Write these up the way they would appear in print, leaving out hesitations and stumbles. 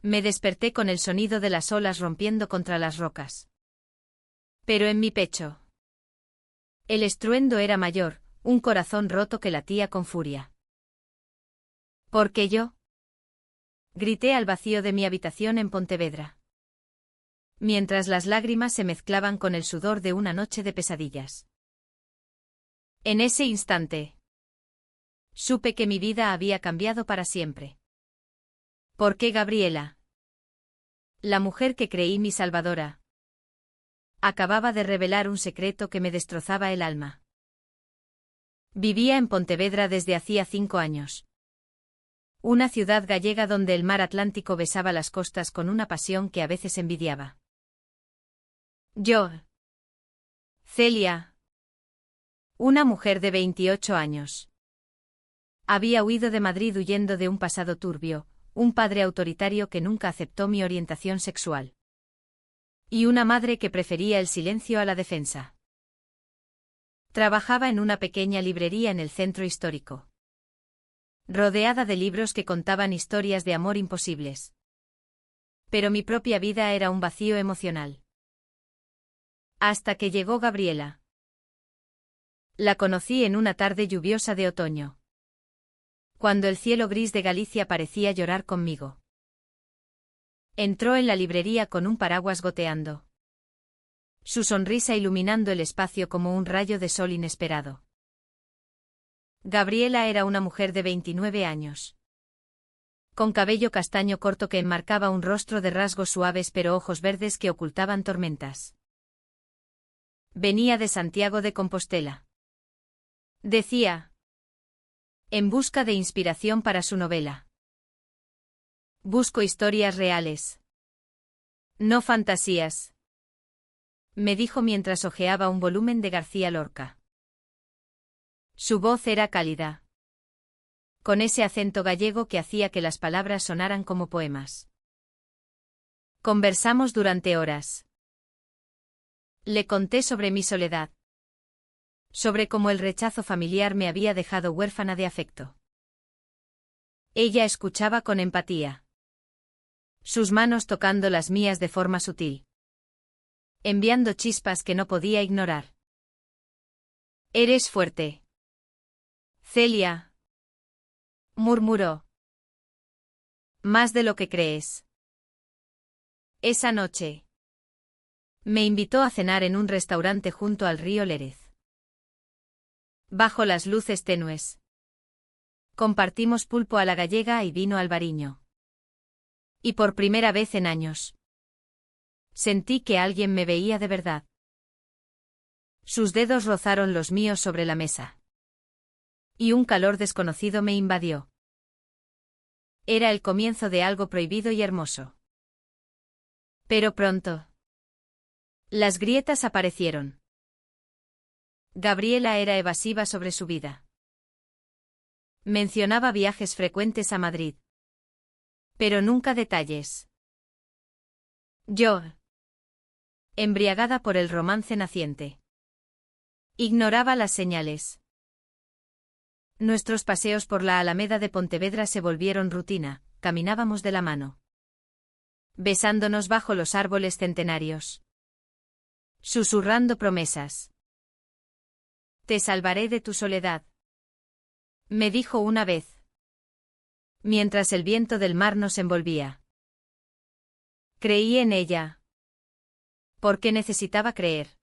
Me desperté con el sonido de las olas rompiendo contra las rocas. Pero en mi pecho. El estruendo era mayor, un corazón roto que latía con furia. ¿Por qué yo? Grité al vacío de mi habitación en Pontevedra. Mientras las lágrimas se mezclaban con el sudor de una noche de pesadillas. En ese instante, supe que mi vida había cambiado para siempre. ¿Por qué Gabriela? La mujer que creí mi salvadora. Acababa de revelar un secreto que me destrozaba el alma. Vivía en Pontevedra desde hacía 5 años. Una ciudad gallega donde el mar Atlántico besaba las costas con una pasión que a veces envidiaba. Yo. Celia. Una mujer de 28 años. Había huido de Madrid huyendo de un pasado turbio, un padre autoritario que nunca aceptó mi orientación sexual. Y una madre que prefería el silencio a la defensa. Trabajaba en una pequeña librería en el centro histórico. Rodeada de libros que contaban historias de amor imposibles. Pero mi propia vida era un vacío emocional. Hasta que llegó Gabriela. La conocí en una tarde lluviosa de otoño. Cuando el cielo gris de Galicia parecía llorar conmigo. Entró en la librería con un paraguas goteando. Su sonrisa iluminando el espacio como un rayo de sol inesperado. Gabriela era una mujer de 29 años. Con cabello castaño corto que enmarcaba un rostro de rasgos suaves pero ojos verdes que ocultaban tormentas. Venía de Santiago de Compostela. Decía. En busca de inspiración para su novela. Busco historias reales. No fantasías. Me dijo mientras hojeaba un volumen de García Lorca. Su voz era cálida. Con ese acento gallego que hacía que las palabras sonaran como poemas. Conversamos durante horas. Le conté sobre mi soledad. Sobre cómo el rechazo familiar me había dejado huérfana de afecto. Ella escuchaba con empatía. Sus manos tocando las mías de forma sutil. Enviando chispas que no podía ignorar. Eres fuerte. Celia. Murmuró. Más de lo que crees. Esa noche. Me invitó a cenar en un restaurante junto al río Lérez. Bajo las luces tenues. Compartimos pulpo a la gallega y vino albariño. Y por primera vez en años. Sentí que alguien me veía de verdad. Sus dedos rozaron los míos sobre la mesa. Y un calor desconocido me invadió. Era el comienzo de algo prohibido y hermoso. Pero pronto. Las grietas aparecieron. Gabriela era evasiva sobre su vida. Mencionaba viajes frecuentes a Madrid. Pero nunca detalles. Yo. Embriagada por el romance naciente. Ignoraba las señales. Nuestros paseos por la Alameda de Pontevedra se volvieron rutina, caminábamos de la mano. Besándonos bajo los árboles centenarios. Susurrando promesas. Te salvaré de tu soledad. Me dijo una vez. Mientras el viento del mar nos envolvía. Creí en ella. Porque necesitaba creer.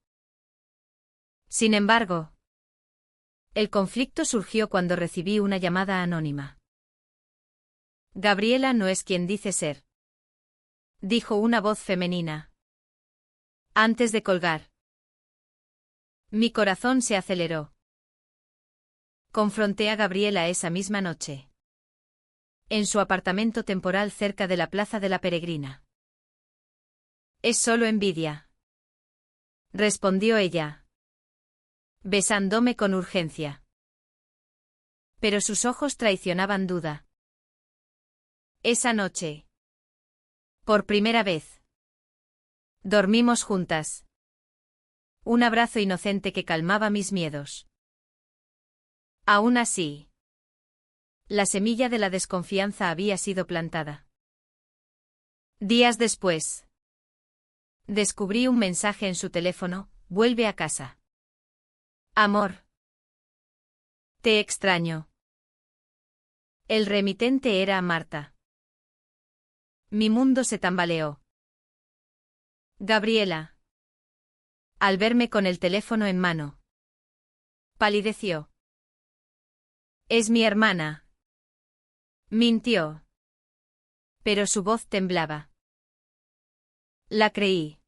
Sin embargo, el conflicto surgió cuando recibí una llamada anónima. Gabriela no es quien dice ser. Dijo una voz femenina. Antes de colgar. Mi corazón se aceleró. Confronté a Gabriela esa misma noche. En su apartamento temporal cerca de la Plaza de la Peregrina. Es solo envidia. Respondió ella. Besándome con urgencia. Pero sus ojos traicionaban duda. Esa noche. Por primera vez. Dormimos juntas. Un abrazo inocente que calmaba mis miedos. Aún así. La semilla de la desconfianza había sido plantada. Días después. Descubrí un mensaje en su teléfono: vuelve a casa. Amor. Te extraño. El remitente era Marta. Mi mundo se tambaleó. Gabriela. Al verme con el teléfono en mano, palideció. Es mi hermana. Mintió. Pero su voz temblaba. La creí.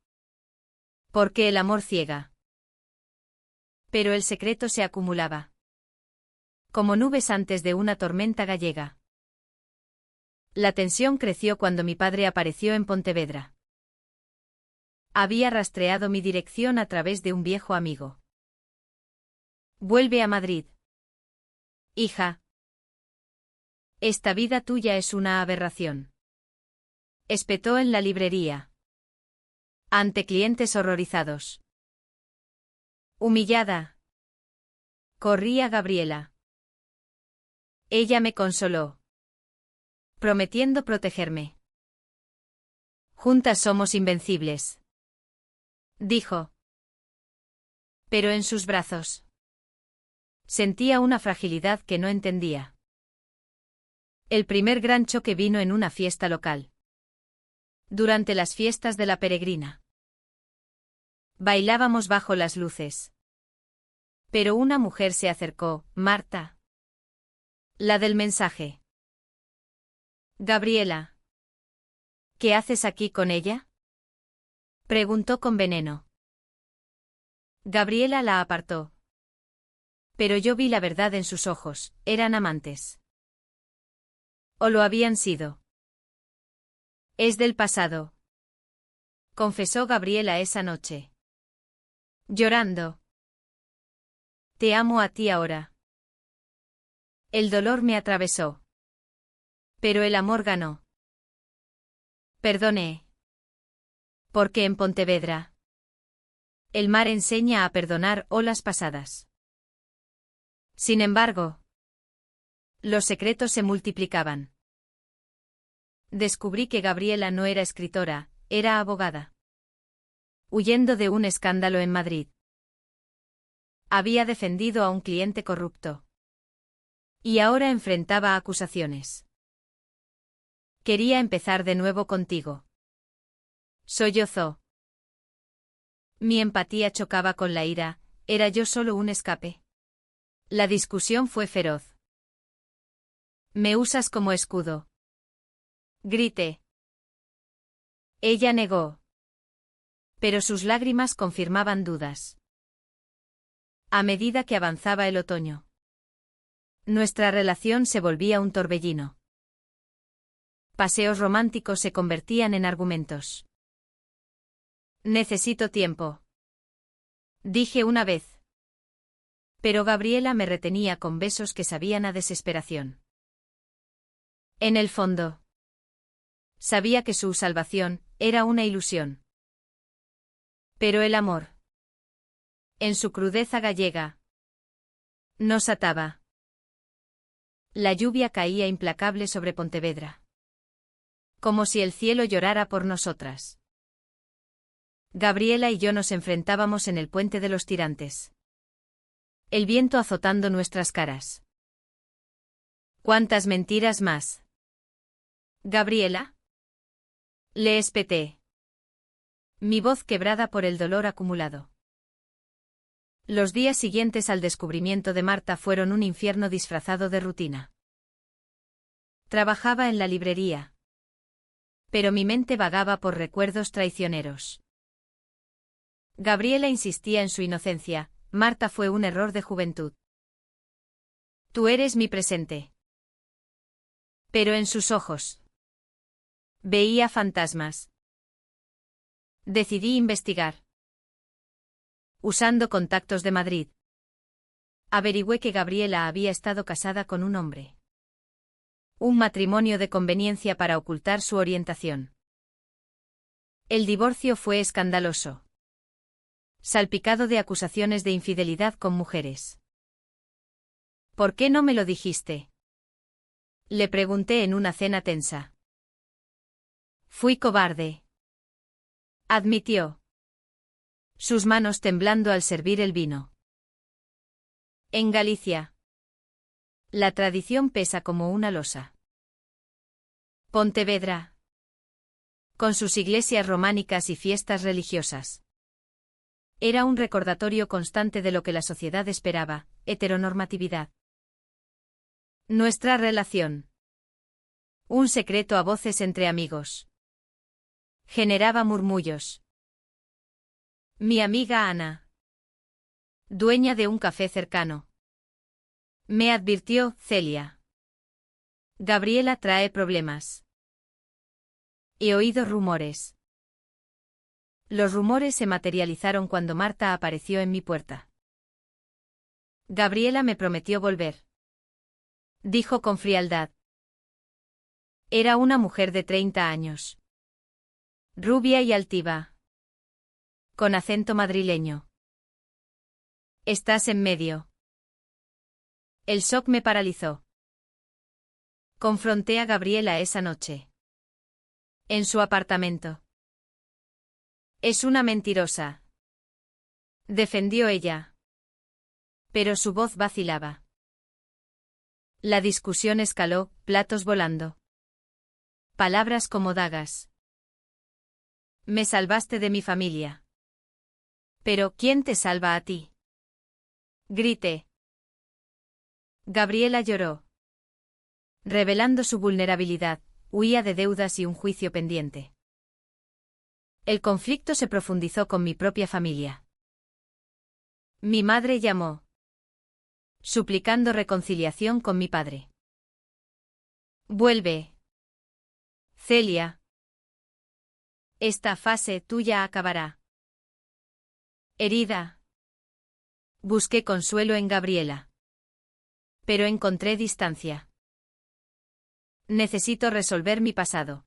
Porque el amor ciega. Pero el secreto se acumulaba. Como nubes antes de una tormenta gallega. La tensión creció cuando mi padre apareció en Pontevedra. Había rastreado mi dirección a través de un viejo amigo. Vuelve a Madrid. Hija. Esta vida tuya es una aberración. Espetó en la librería. Ante clientes horrorizados. Humillada. Corrí a Gabriela. Ella me consoló, prometiendo protegerme. Juntas somos invencibles, dijo. Pero en sus brazos sentía una fragilidad que no entendía. El primer gran choque vino en una fiesta local. Durante las fiestas de la Peregrina. Bailábamos bajo las luces. Pero una mujer se acercó: Marta. La del mensaje. Gabriela. ¿Qué haces aquí con ella? Preguntó con veneno. Gabriela la apartó. Pero yo vi la verdad en sus ojos: eran amantes. ¿O lo habían sido? Es del pasado, confesó Gabriela esa noche. Llorando. Te amo a ti ahora. El dolor me atravesó. Pero el amor ganó. Perdoné. Porque en Pontevedra el mar enseña a perdonar olas pasadas. Sin embargo, los secretos se multiplicaban. Descubrí que Gabriela no era escritora, era abogada. Huyendo de un escándalo en Madrid. Había defendido a un cliente corrupto. Y ahora enfrentaba acusaciones. Quería empezar de nuevo contigo. Sollozó. Mi empatía chocaba con la ira: ¿era yo solo un escape? La discusión fue feroz. Me usas como escudo. Grité. Ella negó. Pero sus lágrimas confirmaban dudas. A medida que avanzaba el otoño, nuestra relación se volvía un torbellino. Paseos románticos se convertían en argumentos. Necesito tiempo, dije una vez. Pero Gabriela me retenía con besos que sabían a desesperación. En el fondo, sabía que su salvación era una ilusión. Pero el amor, en su crudeza gallega, nos ataba. La lluvia caía implacable sobre Pontevedra. Como si el cielo llorara por nosotras. Gabriela y yo nos enfrentábamos en el puente de los tirantes. El viento azotando nuestras caras. ¿Cuántas mentiras más? ¿Gabriela? Le espeté. Mi voz quebrada por el dolor acumulado. Los días siguientes al descubrimiento de Marta fueron un infierno disfrazado de rutina. Trabajaba en la librería. Pero mi mente vagaba por recuerdos traicioneros. Gabriela insistía en su inocencia: Marta fue un error de juventud. Tú eres mi presente. Pero en sus ojos veía fantasmas. Decidí investigar. Usando contactos de Madrid, averigüé que Gabriela había estado casada con un hombre. Un matrimonio de conveniencia para ocultar su orientación. El divorcio fue escandaloso. Salpicado de acusaciones de infidelidad con mujeres. ¿Por qué no me lo dijiste? Le pregunté en una cena tensa. Fui cobarde. Admitió. Sus manos temblando al servir el vino. En Galicia. La tradición pesa como una losa. Pontevedra. Con sus iglesias románicas y fiestas religiosas. Era un recordatorio constante de lo que la sociedad esperaba, heteronormatividad. Nuestra relación. Un secreto a voces entre amigos. Generaba murmullos. Mi amiga Ana, dueña de un café cercano, me advirtió, Celia. Gabriela trae problemas. He oído rumores. Los rumores se materializaron cuando Marta apareció en mi puerta. Gabriela me prometió volver. Dijo con frialdad. Era una mujer de 30 años. Rubia y altiva. Con acento madrileño. Estás en medio. El shock me paralizó. Confronté a Gabriela esa noche. En su apartamento. Es una mentirosa. Defendió ella. Pero su voz vacilaba. La discusión escaló, platos volando. Palabras como dagas. Me salvaste de mi familia. Pero, ¿quién te salva a ti? Grité. Gabriela lloró. Revelando su vulnerabilidad, huía de deudas y un juicio pendiente. El conflicto se profundizó con mi propia familia. Mi madre llamó, suplicando reconciliación con mi padre. Vuelve. Celia. Esta fase tuya acabará. Herida. Busqué consuelo en Gabriela. Pero encontré distancia. Necesito resolver mi pasado.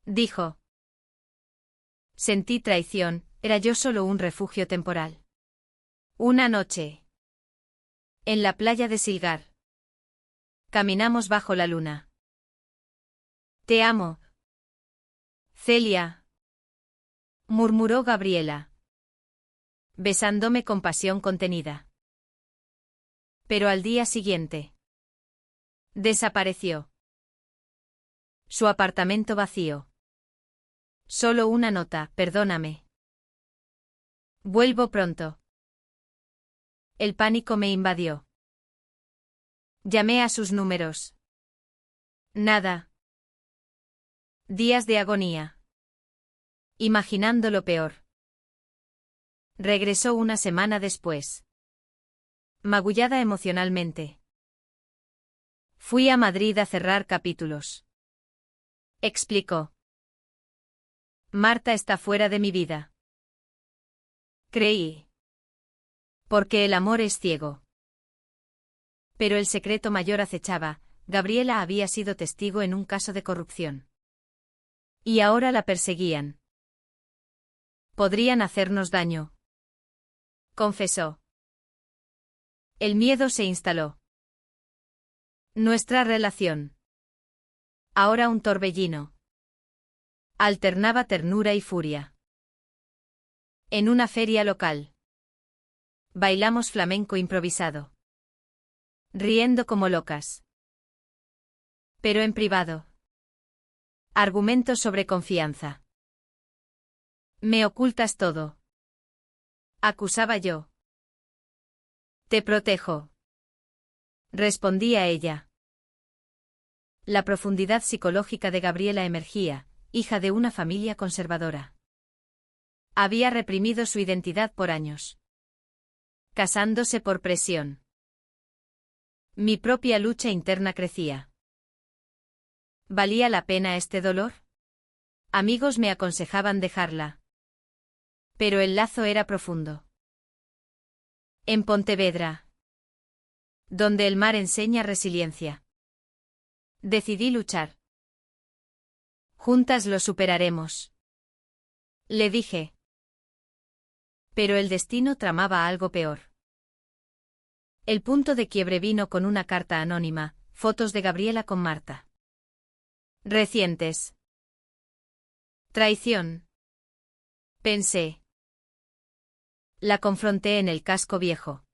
Dijo. Sentí traición, era yo solo un refugio temporal. Una noche. En la playa de Silgar. Caminamos bajo la luna. Te amo. Celia. Murmuró Gabriela. Besándome con pasión contenida. Pero al día siguiente. Desapareció. Su apartamento vacío. Solo una nota, perdóname. Vuelvo pronto. El pánico me invadió. Llamé a sus números. Nada. Días de agonía. Imaginando lo peor. Regresó una semana después. Magullada emocionalmente. Fui a Madrid a cerrar capítulos. Explicó. Marta está fuera de mi vida. Creí. Porque el amor es ciego. Pero el secreto mayor acechaba, Gabriela había sido testigo en un caso de corrupción. Y ahora la perseguían. Podrían hacernos daño. Confesó. El miedo se instaló. Nuestra relación. Ahora un torbellino. Alternaba ternura y furia. En una feria local. Bailamos flamenco improvisado. Riendo como locas. Pero en privado. Argumentos sobre confianza. Me ocultas todo. Acusaba yo. Te protejo. Respondía ella. La profundidad psicológica de Gabriela emergía, hija de una familia conservadora. Había reprimido su identidad por años. Casándose por presión. Mi propia lucha interna crecía. ¿Valía la pena este dolor? Amigos me aconsejaban dejarla. Pero el lazo era profundo. En Pontevedra. Donde el mar enseña resiliencia. Decidí luchar. Juntas lo superaremos. Le dije. Pero el destino tramaba algo peor. El punto de quiebre vino con una carta anónima, fotos de Gabriela con Marta. Recientes. Traición. Pensé. La confronté en el casco viejo.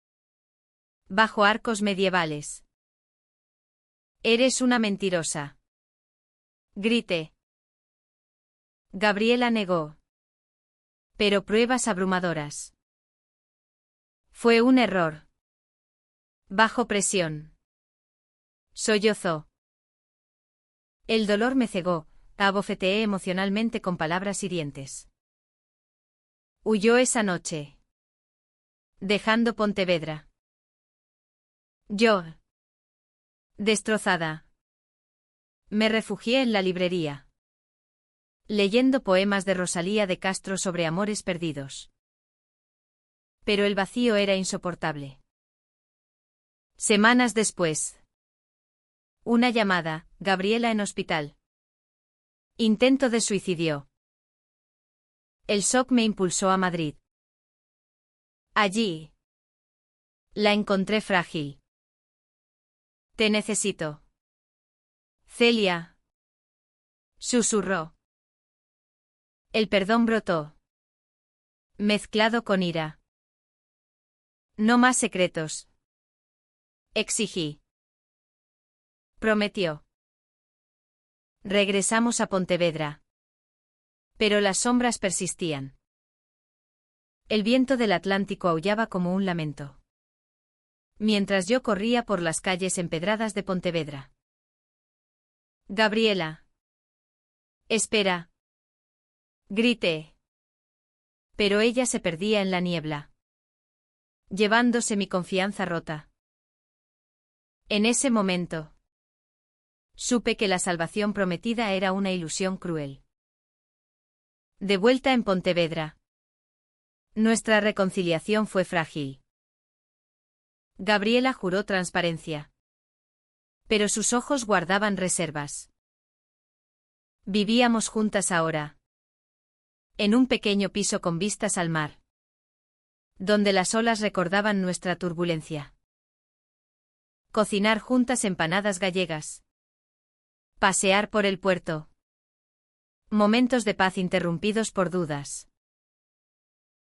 Bajo arcos medievales. Eres una mentirosa. Grité. Gabriela negó. Pero pruebas abrumadoras. Fue un error. Bajo presión. Sollozó. El dolor me cegó, abofeteé emocionalmente con palabras hirientes. Huyó esa noche. Dejando Pontevedra. Yo. Destrozada. Me refugié en la librería. Leyendo poemas de Rosalía de Castro sobre amores perdidos. Pero el vacío era insoportable. Semanas después. Una llamada, Gabriela en hospital. Intento de suicidio. El shock me impulsó a Madrid. Allí. La encontré frágil. Te necesito. Celia. Susurró. El perdón brotó. Mezclado con ira. No más secretos. Exigí. Prometió. Regresamos a Pontevedra. Pero las sombras persistían. El viento del Atlántico aullaba como un lamento. Mientras yo corría por las calles empedradas de Pontevedra. Gabriela. Espera. Grité. Pero ella se perdía en la niebla. Llevándose mi confianza rota. En ese momento. Supe que la salvación prometida era una ilusión cruel. De vuelta en Pontevedra. Nuestra reconciliación fue frágil. Gabriela juró transparencia. Pero sus ojos guardaban reservas. Vivíamos juntas ahora. En un pequeño piso con vistas al mar. Donde las olas recordaban nuestra turbulencia. Cocinar juntas empanadas gallegas. Pasear por el puerto. Momentos de paz interrumpidos por dudas.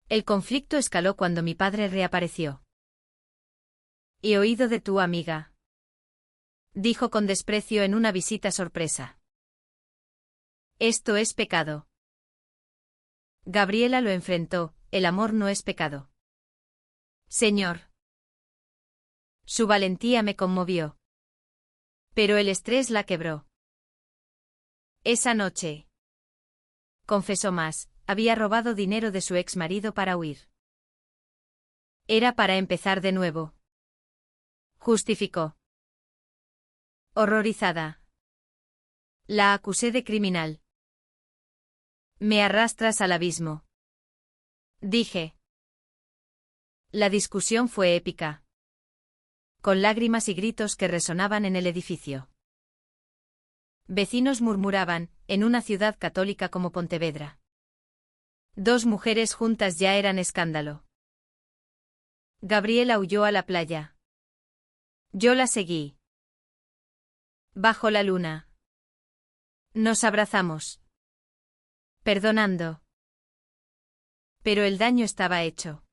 El conflicto escaló cuando mi padre reapareció. He oído de tu amiga. Dijo con desprecio en una visita sorpresa. Esto es pecado. Gabriela lo enfrentó, el amor no es pecado. Señor. Su valentía me conmovió. Pero el estrés la quebró. Esa noche. Confesó más, había robado dinero de su ex marido para huir. Era para empezar de nuevo. Justificó. Horrorizada. La acusé de criminal. Me arrastras al abismo. Dije. La discusión fue épica. Con lágrimas y gritos que resonaban en el edificio. Vecinos murmuraban, en una ciudad católica como Pontevedra. Dos mujeres juntas ya eran escándalo. Gabriela huyó a la playa. Yo la seguí. Bajo la luna. Nos abrazamos. Perdonando. Pero el daño estaba hecho.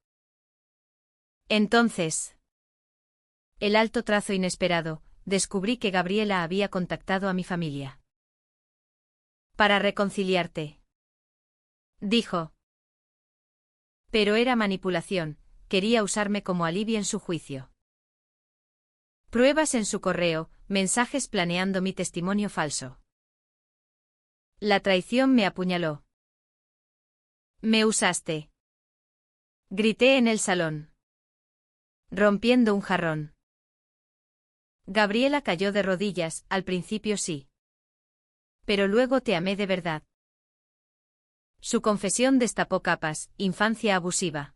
Entonces. El alto trazo inesperado, descubrí que Gabriela había contactado a mi familia. Para reconciliarte. Dijo. Pero era manipulación, quería usarme como alivio en su juicio. Pruebas en su correo, mensajes planeando mi testimonio falso. La traición me apuñaló. Me usaste. Grité en el salón. Rompiendo un jarrón. Gabriela cayó de rodillas, al principio sí. Pero luego te amé de verdad. Su confesión destapó capas, infancia abusiva.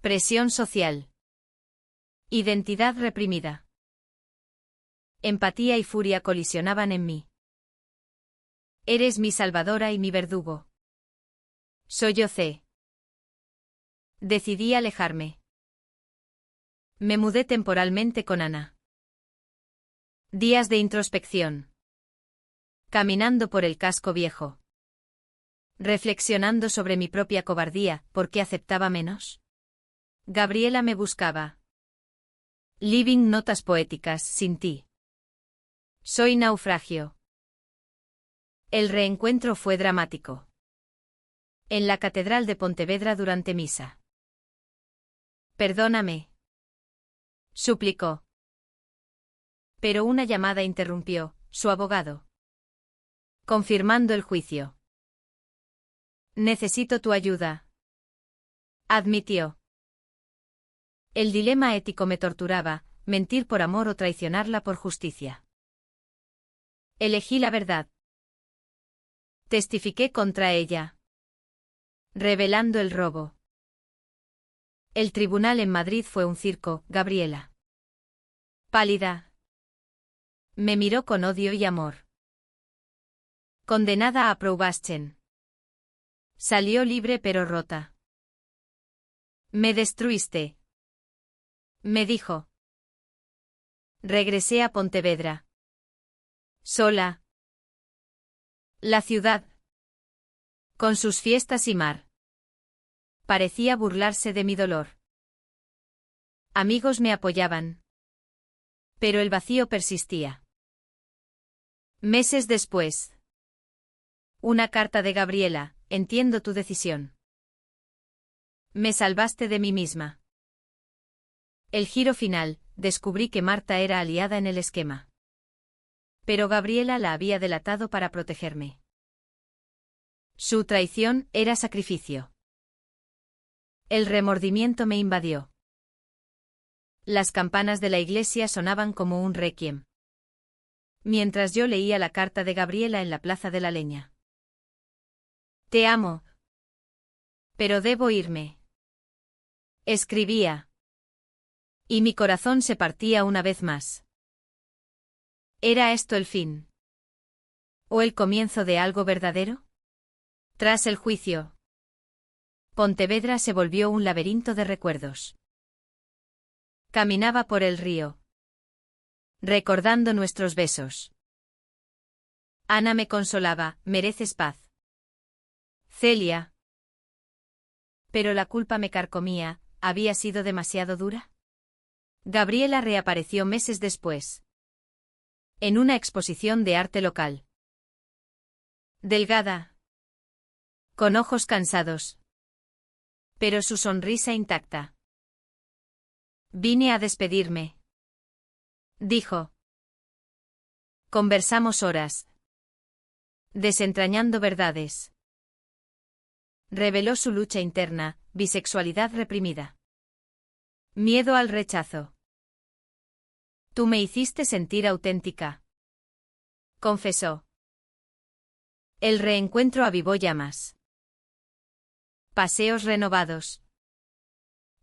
Presión social. Identidad reprimida. Empatía y furia colisionaban en mí. Eres mi salvadora y mi verdugo. Sollocé. Decidí alejarme. Me mudé temporalmente con Ana. Días de introspección. Caminando por el casco viejo. Reflexionando sobre mi propia cobardía, ¿por qué aceptaba menos? Gabriela me buscaba. Living notas poéticas, sin ti. Soy naufragio. El reencuentro fue dramático. En la Catedral de Pontevedra durante misa. Perdóname, suplicó. Pero una llamada interrumpió, su abogado. Confirmando el juicio. Necesito tu ayuda, admitió. El dilema ético me torturaba, mentir por amor o traicionarla por justicia. Elegí la verdad. Testifiqué contra ella, revelando el robo. El tribunal en Madrid fue un circo, Gabriela. Pálida. Me miró con odio y amor. Condenada a Probaschen. Salió libre pero rota. Me destruiste, me dijo. Regresé a Pontevedra. Sola. La ciudad, con sus fiestas y mar, parecía burlarse de mi dolor. Amigos me apoyaban. Pero el vacío persistía. Meses después. Una carta de Gabriela, entiendo tu decisión. Me salvaste de mí misma. El giro final, descubrí que Marta era aliada en el esquema. Pero Gabriela la había delatado para protegerme. Su traición era sacrificio. El remordimiento me invadió. Las campanas de la iglesia sonaban como un requiem. Mientras yo leía la carta de Gabriela en la Plaza de la Leña. Te amo. Pero debo irme. Escribía. Y mi corazón se partía una vez más. ¿Era esto el fin? ¿O el comienzo de algo verdadero? Tras el juicio, Pontevedra se volvió un laberinto de recuerdos. Caminaba por el río, recordando nuestros besos. Ana me consolaba, mereces paz. Celia. Pero la culpa me carcomía, ¿había sido demasiado dura? Gabriela reapareció meses después. En una exposición de arte local. Delgada. Con ojos cansados. Pero su sonrisa intacta. Vine a despedirme. Dijo. Conversamos horas. Desentrañando verdades. Reveló su lucha interna, bisexualidad reprimida. Miedo al rechazo. Tú me hiciste sentir auténtica. Confesó. El reencuentro avivó llamas. Paseos renovados.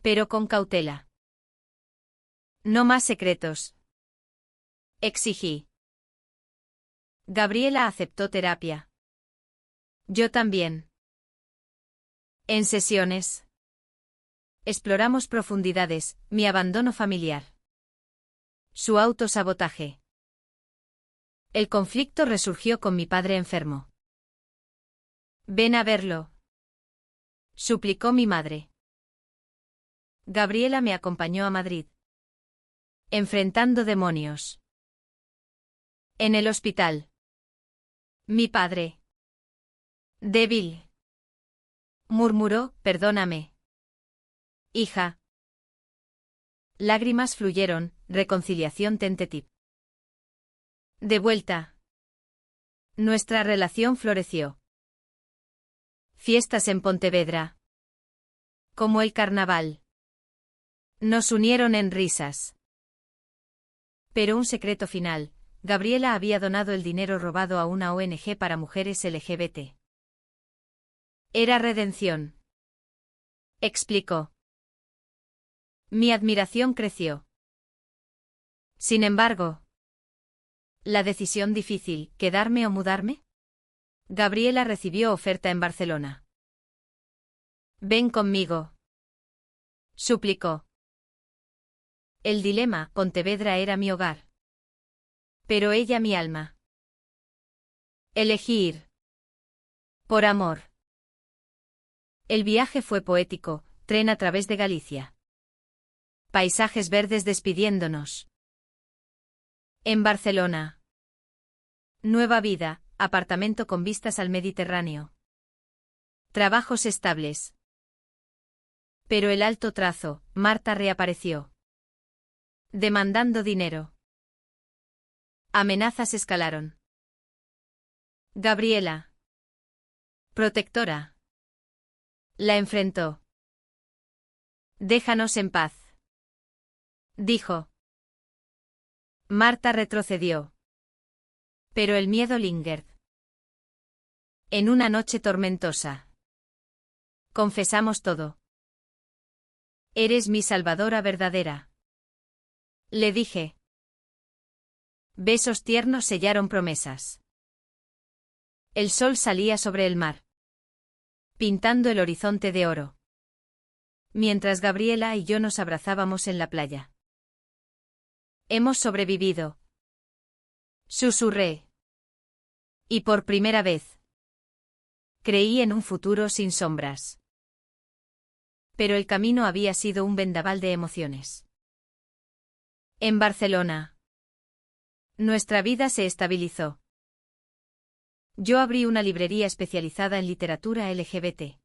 Pero con cautela. No más secretos. Exigí. Gabriela aceptó terapia. Yo también. En sesiones. Exploramos profundidades, mi abandono familiar. Su autosabotaje. El conflicto resurgió con mi padre enfermo. Ven a verlo. Suplicó mi madre. Gabriela me acompañó a Madrid. Enfrentando demonios. En el hospital. Mi padre. Débil. Murmuró, perdóname. Hija. Lágrimas fluyeron, reconciliación tentativa. De vuelta. Nuestra relación floreció. Fiestas en Pontevedra. Como el carnaval. Nos unieron en risas. Pero un secreto final, Gabriela había donado el dinero robado a una ONG para mujeres LGBT. Era redención. Explicó. Mi admiración creció. Sin embargo, la decisión difícil, ¿quedarme o mudarme? Gabriela recibió oferta en Barcelona. Ven conmigo. Suplicó. El dilema, Pontevedra era mi hogar. Pero ella mi alma. Elegí ir. Por amor. El viaje fue poético, tren a través de Galicia. Paisajes verdes despidiéndonos. En Barcelona. Nueva vida, apartamento con vistas al Mediterráneo. Trabajos estables. Pero el alto trazo, Marta reapareció. Demandando dinero. Amenazas escalaron. Gabriela. Protectora. La enfrentó. Déjanos en paz. Dijo. Marta retrocedió. Pero el miedo lingered. En una noche tormentosa. Confesamos todo. Eres mi salvadora verdadera. Le dije. Besos tiernos sellaron promesas. El sol salía sobre el mar, pintando el horizonte de oro. Mientras Gabriela y yo nos abrazábamos en la playa. Hemos sobrevivido. Susurré. Y por primera vez. Creí en un futuro sin sombras. Pero el camino había sido un vendaval de emociones. En Barcelona. Nuestra vida se estabilizó. Yo abrí una librería especializada en literatura LGBT.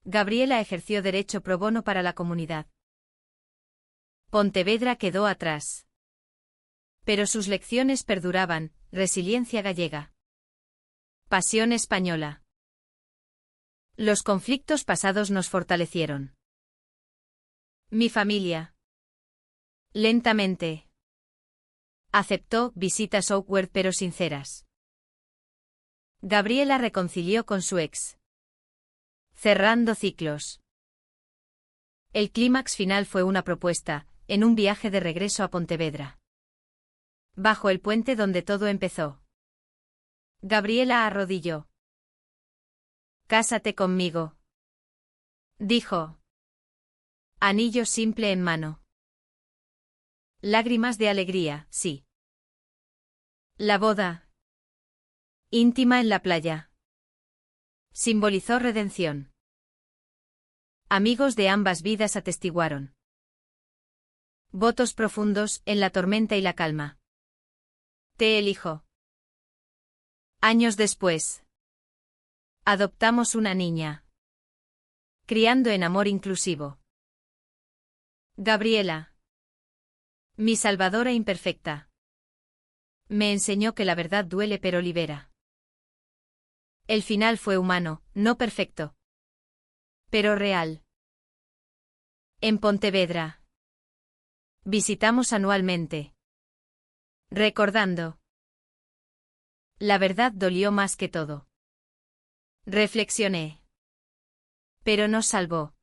Gabriela ejerció derecho pro bono para la comunidad. Pontevedra quedó atrás. Pero sus lecciones perduraban, resiliencia gallega. Pasión española. Los conflictos pasados nos fortalecieron. Mi familia. Lentamente. Aceptó visitas awkward pero sinceras. Gabriela reconcilió con su ex. Cerrando ciclos. El clímax final fue una propuesta, en un viaje de regreso a Pontevedra. Bajo el puente donde todo empezó. Gabriela arrodilló. Cásate conmigo. Dijo. Anillo simple en mano. Lágrimas de alegría, sí. La boda. Íntima en la playa. Simbolizó redención. Amigos de ambas vidas atestiguaron. Votos profundos en la tormenta y la calma. Te elijo. Años después. Adoptamos una niña. Criando en amor inclusivo. Gabriela. Mi salvadora imperfecta. Me enseñó que la verdad duele pero libera. El final fue humano, no perfecto. Pero real. En Pontevedra. Visitamos anualmente. Recordando. La verdad dolió más que todo. Reflexioné. Pero nos salvó.